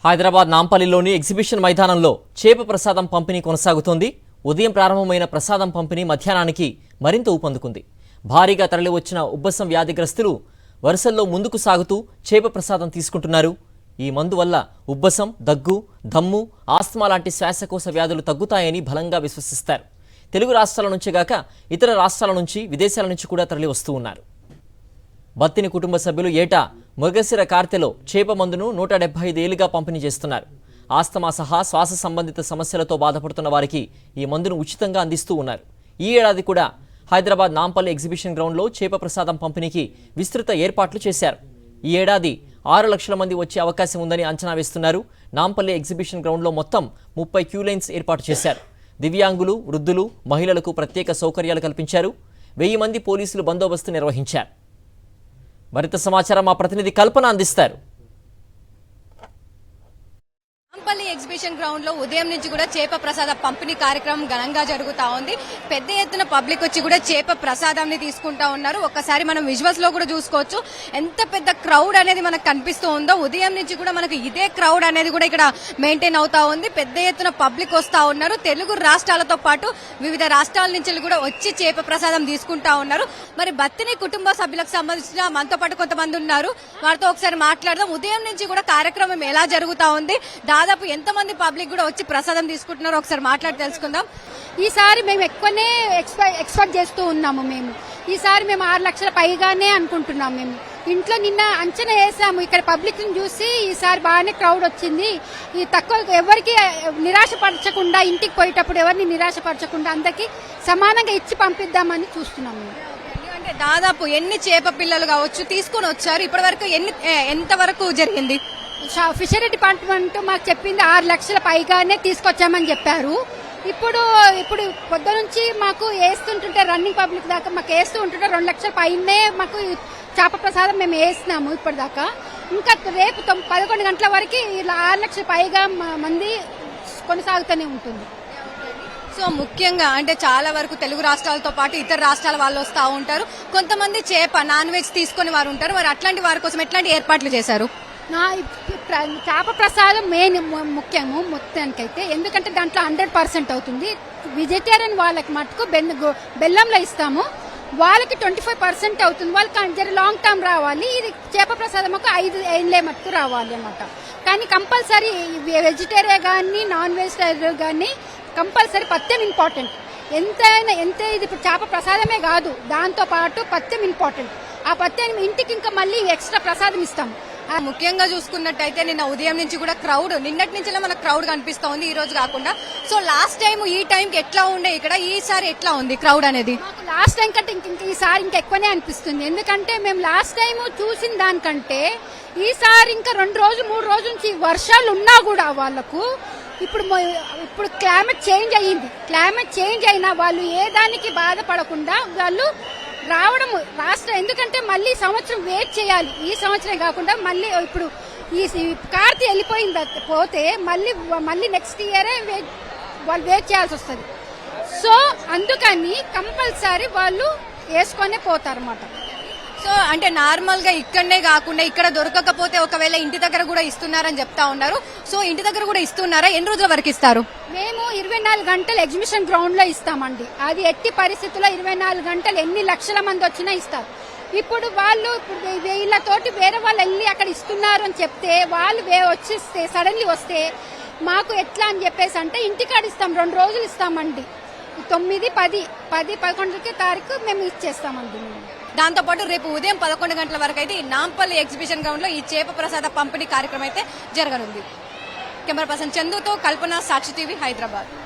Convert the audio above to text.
Hyderabad నాంపల్లిలోని exhibition మైదానంలో చేప ప్రసాదం పంపిణీ కొనసాగుతోంది. ఉదయం ప్రారంభమైన ప్రసాదం పంపిణీ మధ్యాహ్నానికి మరింత ఊపందుకుంది. భారీగా తరలివచ్చిన ఉబ్బసం వ్యాధిగ్రస్తులు వరుసల్లో ముందుకు సాగుతూ చేప ప్రసాదం తీసుకుంటున్నారు. ఈ మందు వల్ల ఉబ్బసం, దగ్గు, దమ్ము, ఆస్తమా లాంటి శ్వాసకోశ వ్యాధులు తగ్గుతాయని బలంగా విశ్వసిస్తారు. తెలుగు రాష్ట్రాల నుంచే గాక ఇతర రాష్ట్రాల నుంచి, విదేశాల నుంచి కూడా తరలి వస్తూ ఉన్నారు. బత్తిని కుటుంబ సభ్యులు ఏటా మృగశిర కార్తెలో చేప మందును 175 ఏళ్లుగా పంపిణీ చేస్తున్నారు. ఆస్తమా సహా శ్వాస సంబంధిత సమస్యలతో బాధపడుతున్న వారికి ఈ మందును ఉచితంగా అందిస్తూ ఉన్నారు. ఈ ఏడాది కూడా హైదరాబాద్ నాంపల్లి ఎగ్జిబిషన్ గ్రౌండ్లో చేప ప్రసాదం పంపిణీకి విస్తృత ఏర్పాట్లు చేశారు. ఈ ఏడాది 6 లక్షల మంది వచ్చే అవకాశం ఉందని అంచనా వేస్తున్నారు. నాంపల్లి ఎగ్జిబిషన్ గ్రౌండ్లో మొత్తం 30 క్యూ లైన్స్ ఏర్పాటు చేశారు. దివ్యాంగులు, వృద్ధులు, మహిళలకు ప్రత్యేక సౌకర్యాలు కల్పించారు. 1000 మంది పోలీసులు బందోబస్తు నిర్వహించారు. మరింత సమాచారం మా ప్రతినిధి కల్పన అందిస్తారు. నాంపల్లి ఎగ్జిబిషన్ గ్రౌండ్ లో ఉదయం నుంచి కూడా చేప ప్రసాద పంపిణీ కార్యక్రమం ఘనంగా జరుగుతా ఉంది. పెద్ద ఎత్తున పబ్లిక్ వచ్చి కూడా చేప ప్రసాదాన్ని తీసుకుంటా ఉన్నారు. ఒక్కసారి మనం విజువల్స్ లో కూడా చూసుకోవచ్చు ఎంత పెద్ద క్రౌడ్ అనేది మనకు కనిపిస్తూ ఉందో. ఉదయం నుంచి కూడా మనకు ఇదే క్రౌడ్ అనేది కూడా ఇక్కడ మెయింటైన్ అవుతా ఉంది. పెద్ద ఎత్తున పబ్లిక్ వస్తా ఉన్నారు. తెలుగు రాష్ట్రాలతో పాటు వివిధ రాష్ట్రాల నుంచి కూడా వచ్చి చేప ప్రసాదం తీసుకుంటా ఉన్నారు. మరి బత్తిని కుటుంబ సభ్యులకు సంబంధించిన మనతో పాటు కొంతమంది ఉన్నారు. వారితో ఒకసారి మాట్లాడదాం. ఉదయం నుంచి కూడా కార్యక్రమం ఎలా జరుగుతా ఉంది, దాదాపు ఎంతమంది పబ్లిక్ కూడా వచ్చి ప్రసాదం తీసుకుంటున్నారో ఒకసారి మాట్లాడి తెలుసుకుందాం. ఈసారి మేము ఎక్కువనే ఎక్స్పెక్ట్ చేస్తూ ఉన్నాము. ఈసారి మేము 6 లక్షల పైగానే అనుకుంటున్నాం. మేము ఇంట్లో నిన్న అంచనా వేసాము. ఇక్కడ పబ్లిక్ ని చూసి ఈసారి బాగానే క్రౌడ్ వచ్చింది. ఈ తక్కువ ఎవరికి నిరాశపరచకుండా, ఇంటికి పోయేటప్పుడు ఎవరిని నిరాశపరచకుండా అందరికి సమానంగా ఇచ్చి పంపిద్దామని చూస్తున్నాము. అంటే దాదాపు ఎన్ని చేప పిల్లలు కావచ్చు తీసుకొని వచ్చారు? ఇప్పటి వరకు ఎంత వరకు జరిగింది? ఫిషరీ డిపార్ట్మెంట్ మాకు చెప్పింది 6 లక్షల పైగానే తీసుకొచ్చామని చెప్పారు. ఇప్పుడు పొద్దు నుంచి మాకు వేస్తుంటుంటే రన్నింగ్ పబ్లిక్ దాకా మాకు వేస్తూ ఉంటుంటే 2 లక్షల పైనే మాకు చేప ప్రసాదం మేము వేస్తున్నాము ఇప్పటిదాకా. ఇంకా రేపు 11 గంటల వరకు ఇలా 6 లక్షల పైగా మంది కొనసాగుతూనే ఉంటుంది. సో ముఖ్యంగా అంటే చాలా వరకు తెలుగు రాష్ట్రాలతో పాటు ఇతర రాష్ట్రాల వాళ్ళు వస్తూ ఉంటారు. కొంతమంది చేప నాన్ వెజ్ తీసుకుని వారు ఉంటారు. మరి అట్లాంటి వారి కోసం ఎట్లాంటి ఏర్పాట్లు చేశారు? చేప ప్రసాదం మెయిన్ ముఖ్యము మొత్తానికైతే. ఎందుకంటే దాంట్లో 100% అవుతుంది. వెజిటేరియన్ వాళ్ళకి మటుకు బెల్లంలో ఇస్తాము. వాళ్ళకి 25% అవుతుంది. వాళ్ళకి లాంగ్ టర్మ్ రావాలి. ఇది చేప ప్రసాదం ఒక 5 ఏళ్ళే మటుకు రావాలి అన్నమాట. కానీ కంపల్సరీ వెజిటేరియన్ కానీ నాన్ వెజిటేరియన్ కానీ కంపల్సరీ పథ్యం ఇంపార్టెంట్. ఎంత ఇది ఇప్పుడు చేప ప్రసాదమే కాదు, దాంతో పాటు పథ్యం ఇంపార్టెంట్. ఆ పథ్యాన్ని ఇంటికి ఇంకా మళ్ళీ ఎక్స్ట్రా ప్రసాదం ఇస్తాం. ముఖ్యంగా చూసుకున్నట్టయితే నిన్న ఉదయం నుంచి కూడా క్రౌడ్, నిన్నటి నుంచి మనకు క్రౌడ్ కనిపిస్తా ఉంది, ఈ రోజు కాకుండా. సో లాస్ట్ టైం ఈ టైంకి ఎట్లా ఉండే ఇక్కడ, ఈసారి ఎట్లా ఉంది క్రౌడ్ అనేది? మాకు లాస్ట్ టైం కంటే ఈసారి ఇంకా ఎక్కువనే అనిపిస్తుంది. ఎందుకంటే మేము లాస్ట్ టైం చూసిన దానికంటే ఈసారి ఇంకా 2 రోజులు 3 రోజుల నుంచి వర్షాలు ఉన్నా కూడా వాళ్ళకు ఇప్పుడు క్లైమేట్ చేంజ్ అయ్యింది. క్లైమేట్ చేంజ్ అయినా వాళ్ళు ఏ దానికి బాధపడకుండా వాళ్ళు రావడం రాష్ట్రం. ఎందుకంటే మళ్ళీ సంవత్సరం వెయిట్ చేయాలి. ఈ సంవత్సరం కాకుండా మళ్ళీ ఇప్పుడు ఈ కార్తీ వెళ్ళిపోయింది పోతే మళ్ళీ నెక్స్ట్ ఇయరే వాళ్ళు వెయిట్ చేయాల్సి వస్తుంది. సో అందుకని కంపల్సరీ వాళ్ళు వేసుకొనే పోతారన్నమాట. సో అంటే నార్మల్ గా ఇక్కడనే కాకుండా ఇక్కడ దొరకకపోతే ఒకవేళ ఇంటి దగ్గర కూడా ఇస్తున్నారని చెప్తా ఉన్నారు. సో ఇంటి దగ్గర కూడా ఇస్తున్నారా? ఎన్ని రోజుల వరకు ఇస్తారు? మేము 24 గంటలు ఎగ్జిబిషన్ గ్రౌండ్ లో ఇస్తామండి. అది ఎట్టి పరిస్థితుల్లో 24 గంటలు ఎన్ని లక్షల మంది వచ్చినా ఇస్తారు. ఇప్పుడు వీళ్ళతోటి వేరే వాళ్ళు వెళ్ళి అక్కడ ఇస్తున్నారు అని చెప్తే వాళ్ళు వచ్చేస్తే సడన్లీ వస్తే మాకు ఎట్లా అని చెప్పేసి అంటే ఇంటికాడ ఇస్తాం. 2 రోజులు ఇస్తామండి. 9, 10, 11 తారీఖు మేము ఇచ్చేస్తామండి. దాంతోపాటు రేపు ఉదయం 11 గంటల వరకు అయితే ఈ నాంపల్లి ఎగ్జిబిషన్ గ్రౌండ్ లో ఈ చేప ప్రసాద పంపిణీ కార్యక్రమం అయితే జరగనుంది. కెమెరా పర్సన్ చందుతో కల్పన, సాక్షి టీవీ, హైదరాబాద్.